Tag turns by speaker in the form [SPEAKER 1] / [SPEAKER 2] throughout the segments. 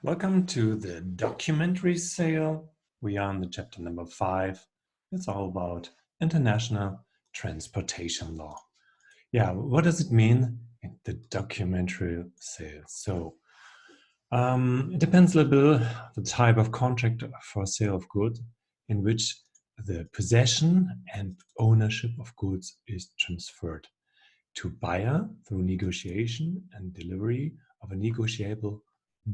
[SPEAKER 1] Welcome to the documentary sale. We are on the chapter number 5. It's all about international transportation law. Yeah, what does it mean in the documentary sale? So it depends a little bit the type of contract for sale of goods in which the possession and ownership of goods is transferred to buyer through negotiation and delivery of a negotiable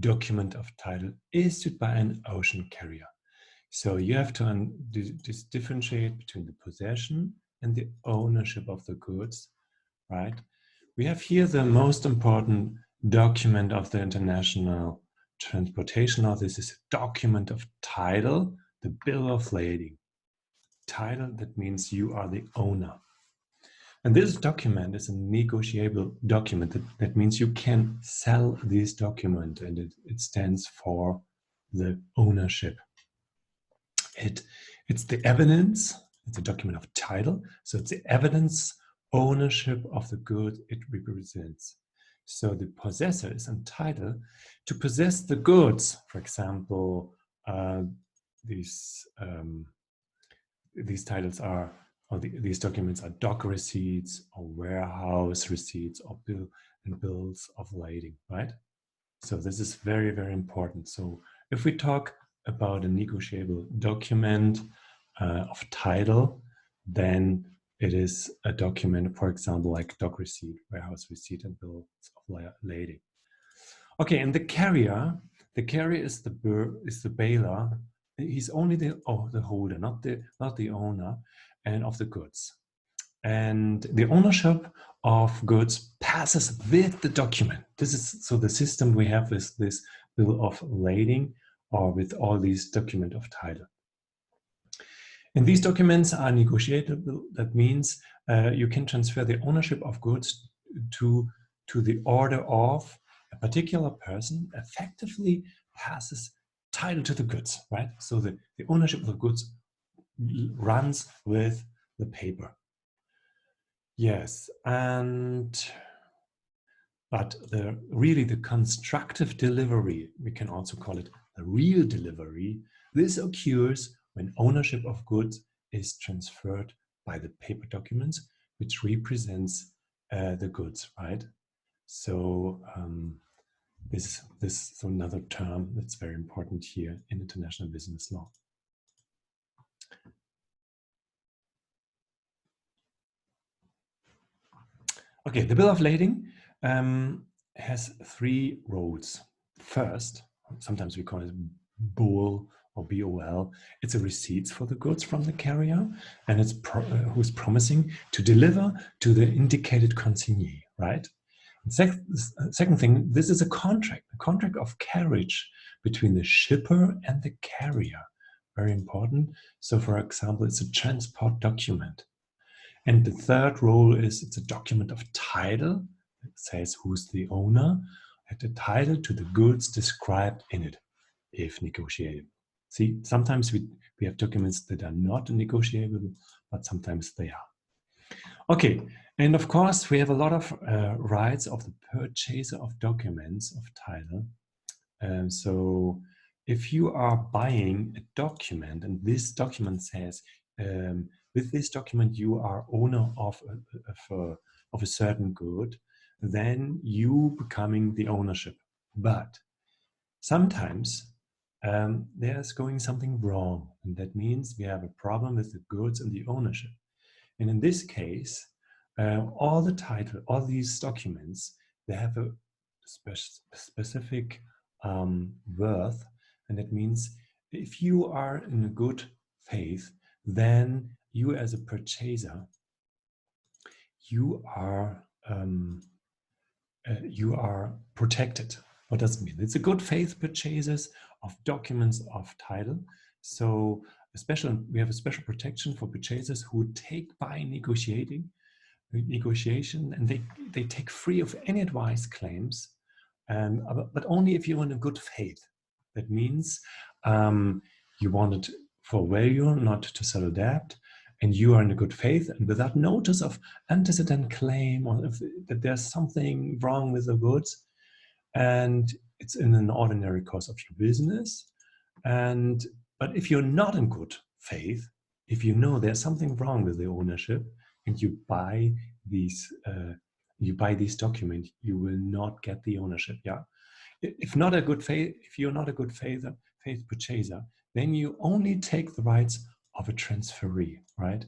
[SPEAKER 1] document of title issued by an ocean carrier. So you have to differentiate between the possession and the ownership of the goods, right? We have here the most important document of the international transportation law. This is a document of title, the bill of lading. Title, that means you are the owner. And this document is a negotiable document. That means you can sell this document, and it stands for the ownership. It's the evidence, it's a document of title, so it's the evidence ownership of the good it represents. So the possessor is entitled to possess the goods. For example, these titles are, or these documents are dock receipts or warehouse receipts or bills of lading, right? So this is very, very important. So if we talk about a negotiable document of title, then it is a document, for example, like dock receipt, warehouse receipt, and bills of lading. Okay, and the carrier is the bailer. He's only the holder, not the owner, and of the goods. And the ownership of goods passes with the document. This is so the system we have is this bill of lading, or with all these document of title. And these documents are negotiable. That means you can transfer the ownership of goods to the order of a particular person, effectively passes title to the goods, right? So the ownership of the goods runs with the paper. Yes, but the constructive delivery, we can also call it the real delivery, this occurs when ownership of goods is transferred by the paper documents, which represents the goods, right? So this is another term that's very important here in international business law. Okay, the bill of lading has 3 roles. First, sometimes we call it BOL or BOL. It's a receipts for the goods from the carrier, and it's who's promising to deliver to the indicated consignee, right? Second thing, this is a contract of carriage between the shipper and the carrier. Very important. So, for example, it's a transport document. And the third role is it's a document of title. It says who's the owner and the title to the goods described in it, if negotiable. See, sometimes we have documents that are not negotiable, but sometimes they are. Okay, and of course, we have a lot of rights of the purchaser of documents of title. So if you are buying a document and this document says, with this document you are owner of a certain good, then you becoming the ownership. But sometimes there's going something wrong, and that means we have a problem with the goods and the ownership. And in this case, all these documents, they have a specific worth, and that means if you are in a good faith, then you as a purchaser, you are protected. What does it mean? It's a good faith purchases of documents of title. So we have a special protection for purchasers who take by negotiation, and they take free of any advice claims, but only if you're in a good faith. That means you wanted for value, not to settle debt, and you are in a good faith and without notice of antecedent claim or that there's something wrong with the goods, and it's in an ordinary course of your business. But if you're not in good faith, if you know there's something wrong with the ownership, and you buy these documents, you will not get the ownership. Yeah, if you're not a good faith purchaser, then you only take the rights of a transferee, right?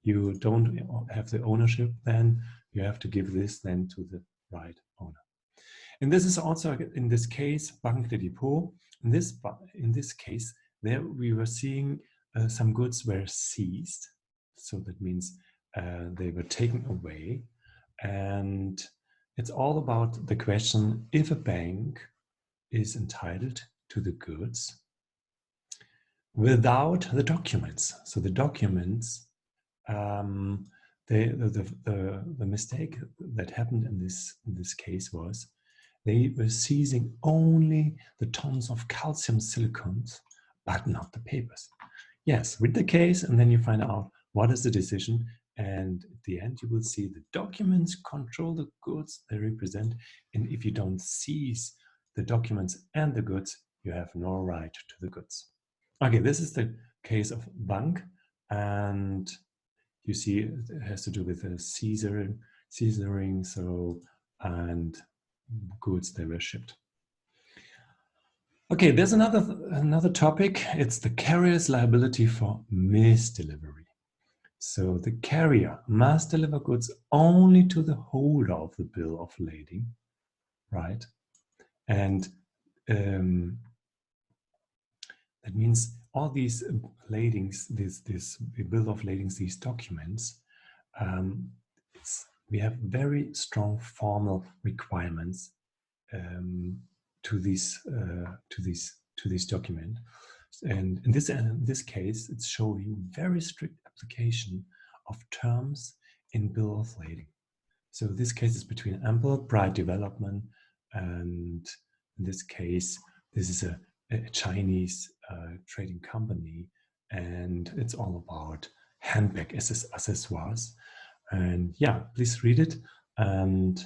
[SPEAKER 1] You don't have the ownership, then you have to give this then to the right owner. And this is also, in this case, Banque de Dépôt. In this case, there we were seeing some goods were seized. So that means they were taken away. And it's all about the question if a bank is entitled to the goods without the documents. So the documents, the mistake that happened in this case was they were seizing only the tons of calcium silicones, but not the papers. Yes, read the case and then you find out what is the decision. And at the end, you will see the documents control the goods they represent. And if you don't seize the documents and the goods, you have no right to the goods. Okay, this is the case of Bank. And you see it has to do with the seizuring, so, and goods that were shipped. Okay, there's another topic. It's the carrier's liability for misdelivery. So the carrier must deliver goods only to the holder of the bill of lading, right? And that means all these ladings, this bill of ladings, these documents, we have very strong formal requirements to these documents, and in this case, it's showing very strict application of terms in bill of lading. So this case is between Ample Bright Development, and in this case, this is a Chinese trading company, and it's all about handbag accessoires. And yeah, please read it. And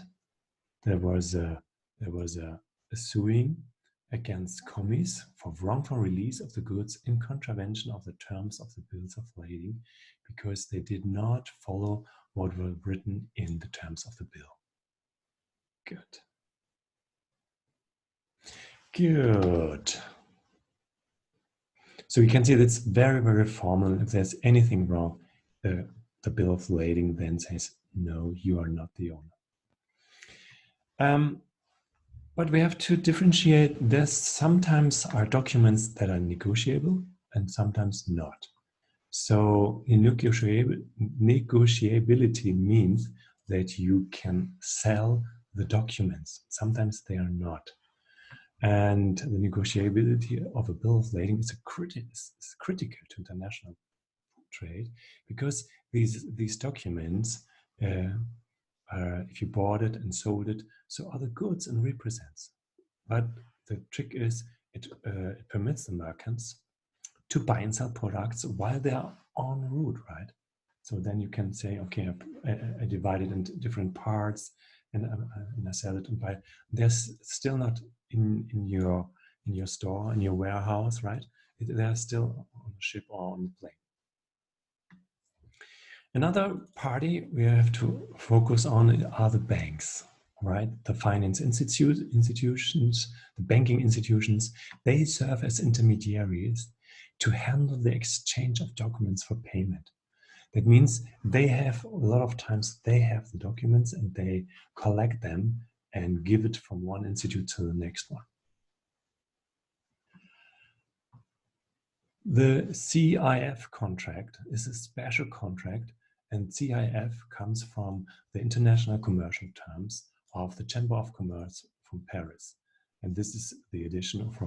[SPEAKER 1] there was a suing against commies for wrongful release of the goods in contravention of the terms of the bills of lading, because they did not follow what were written in the terms of the bill. Good. So you can see that's very, very formal. If there's anything wrong, the bill of lading then says, no, you are not the owner. But we have to differentiate. There's sometimes are documents that are negotiable and sometimes not. So negotiability means that you can sell the documents. Sometimes they are not. And the negotiability of a bill of lading is critical to international trade, because these documents if you bought it and sold it, so are the goods and represents. But the trick is it permits the merchants to buy and sell products while they are en route, right? So then you can say, okay, I divide it into different parts, and I sell it and buy. There's still not in your store, in your warehouse, right? They're still on the ship or on the plane. Another party we have to focus on are the banks, right? The finance institutions, the banking institutions, they serve as intermediaries to handle the exchange of documents for payment. That means they have, a lot of times, they have the documents and they collect them and give it from one institute to the next one. The CIF contract is a special contract, and CIF comes from the International Commercial Terms of the Chamber of Commerce from Paris. And this is the edition of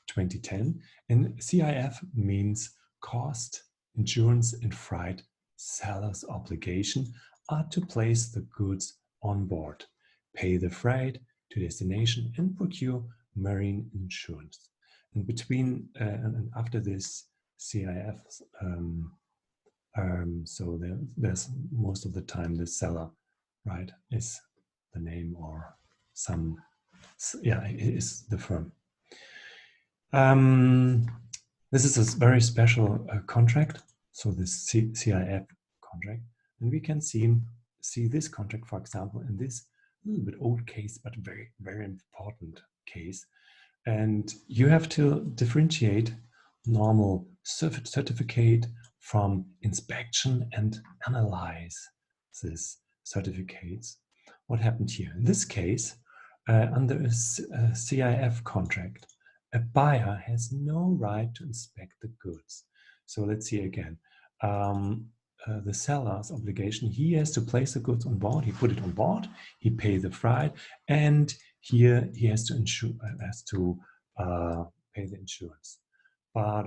[SPEAKER 1] 2010. And CIF means cost, insurance, and freight. Seller's obligation are to place the goods on board, pay the freight to destination, and procure marine insurance. And between and after this CIF, so there's most of the time the seller, right, is the name or some yeah, it is the firm. This is a very special contract, so this CIF contract, and we can see this contract, for example, in this little bit old case, but very, very important case. And you have to differentiate normal certificate from inspection and analyze these certificates. What happened here? In this case, under a CIF contract, a buyer has no right to inspect the goods. So let's see again. The seller's obligation, he has to place the goods on board, he put it on board, he pays the freight, and here he has to pay the insurance. But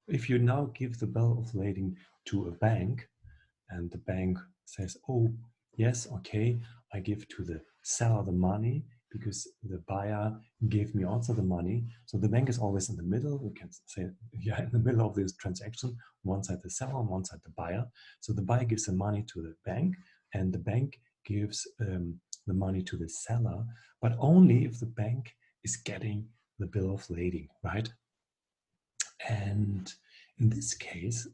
[SPEAKER 1] if you now give the bill of lading to a bank, and the bank says, oh, yes, okay, I give to the seller the money because the buyer gave me also the money. So the bank is always in the middle. We can say, yeah, in the middle of this transaction, one side the seller, on one side the buyer. So the buyer gives the money to the bank, and the bank gives the money to the seller, but only if the bank is getting the bill of lading, right? And in this case,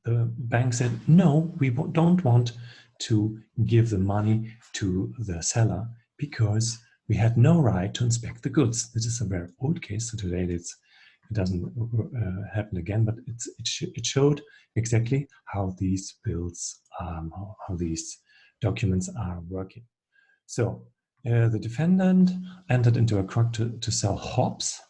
[SPEAKER 1] the bank said, no, we don't want to give the money to the seller because we had no right to inspect the goods. This is a very old case, so today it doesn't happen again, but it showed exactly how these bills, how these documents are working. So the defendant entered into a contract to sell hops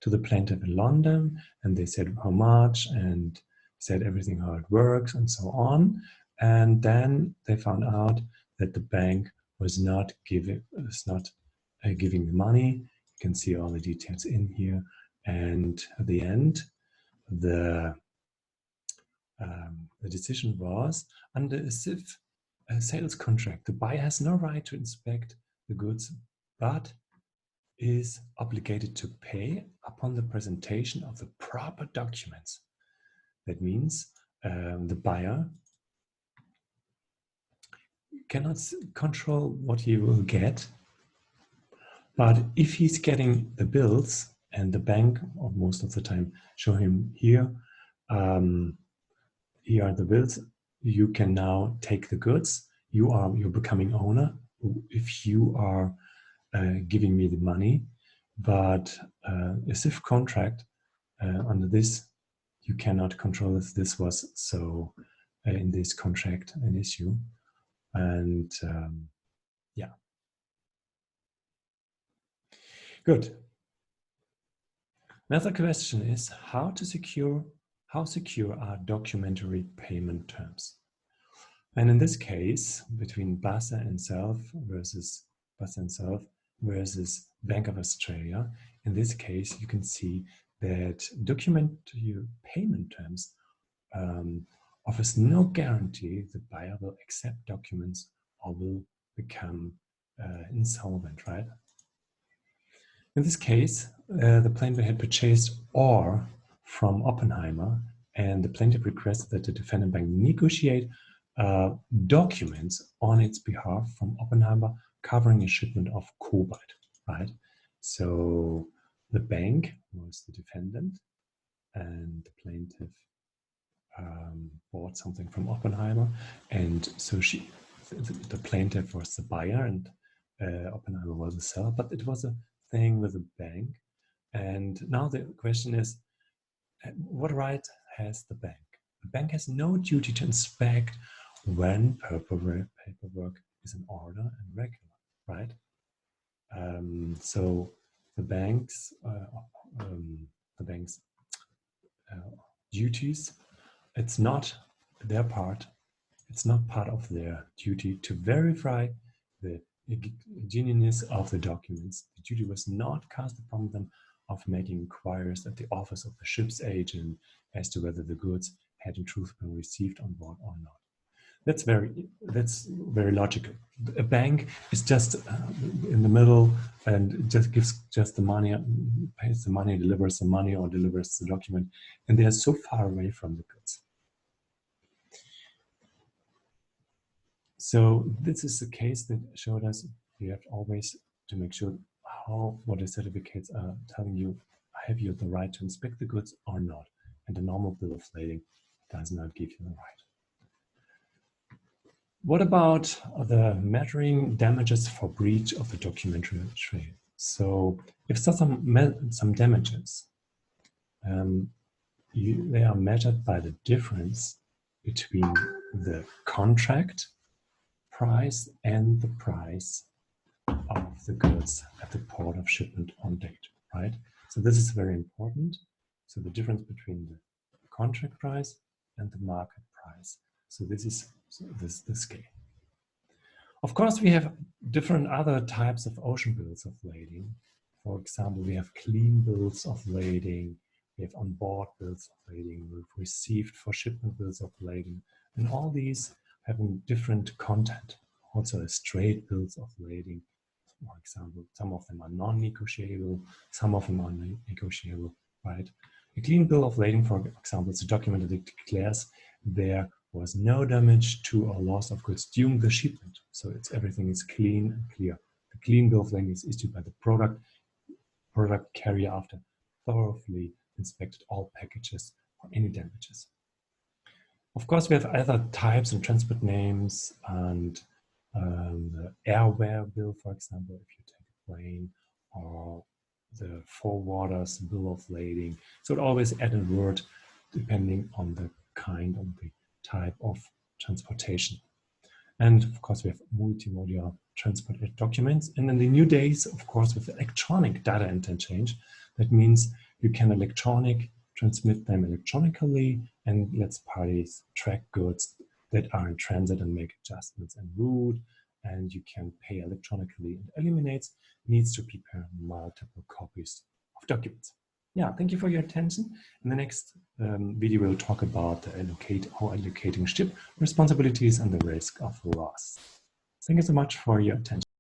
[SPEAKER 1] to the plaintiff in London, and they said how much and said everything how it works and so on. And then they found out that the bank was not giving the money. You can see all the details in here. And at the end, the decision was under a sales contract, the buyer has no right to inspect the goods, but is obligated to pay upon the presentation of the proper documents. That means the buyer cannot control what he will get, but if he's getting the bills and the bank, or most of the time, show him here, here are the bills, you can now take the goods, you're becoming owner if you are giving me the money. But a CIF contract under this, you cannot control this. This was so in this contract an issue. And yeah. Good. Another question is how secure are documentary payment terms? And in this case, between Bassa and Self versus Bank of Australia, in this case, you can see that documentary payment terms offers no guarantee the buyer will accept documents or will become insolvent, right? In this case, the plaintiff had purchased ore from Oppenheimer, and the plaintiff requested that the defendant bank negotiate documents on its behalf from Oppenheimer covering a shipment of cobalt, right? So the bank was the defendant, and the plaintiff bought something from Oppenheimer, and so the plaintiff was the buyer, and Oppenheimer was the seller. But it was a thing with the bank, and now the question is, what right has the bank? The bank has no duty to inspect when paperwork is in order and regular, right? So the bank's duties, it's not their part. It's not part of their duty to verify the genuineness of the documents. The duty was not cast upon them of making inquiries at the office of the ship's agent as to whether the goods had in truth been received on board or not. That's very logical. A bank is just in the middle and just gives the money, pays the money, delivers the money, or delivers the document, and they are so far away from the goods. So this is the case that showed us we have always to make sure what the certificates are telling you, have you the right to inspect the goods or not? And the normal bill of lading does not give you the right. What about the measuring damages for breach of the documentary trail? So if some damages, they are measured by the difference between the contract price and the price of the goods at the port of shipment on date, right? So this is very important. So the difference between the contract price and the market price. So this is the scale. Of course, we have different other types of ocean bills of lading. For example, we have clean bills of lading, we have on-board bills of lading, we've received for shipment bills of lading, and all these having different content. Also, straight bills of lading, for example, some of them are non-negotiable, some of them are negotiable, right? A clean bill of lading, for example, is a document that declares there was no damage to or loss of goods during the shipment. So everything is clean and clear. The clean bill of lading is issued by the product carrier after thoroughly inspected all packages for any damages. Of course, we have other types and transport names and the airware bill, for example, if you take a plane, or the forwarder's bill of lading. So it always add a word depending on the kind of the type of transportation. And of course, we have multimodal transport documents. And in the new days, of course, with electronic data interchange, that means you can transmit them electronically and let parties track goods that are in transit and make adjustments en route. And you can pay electronically and eliminates needs to prepare multiple copies of documents. Yeah, thank you for your attention. In the next video, we'll talk about allocating ship responsibilities and the risk of loss. Thank you so much for your attention.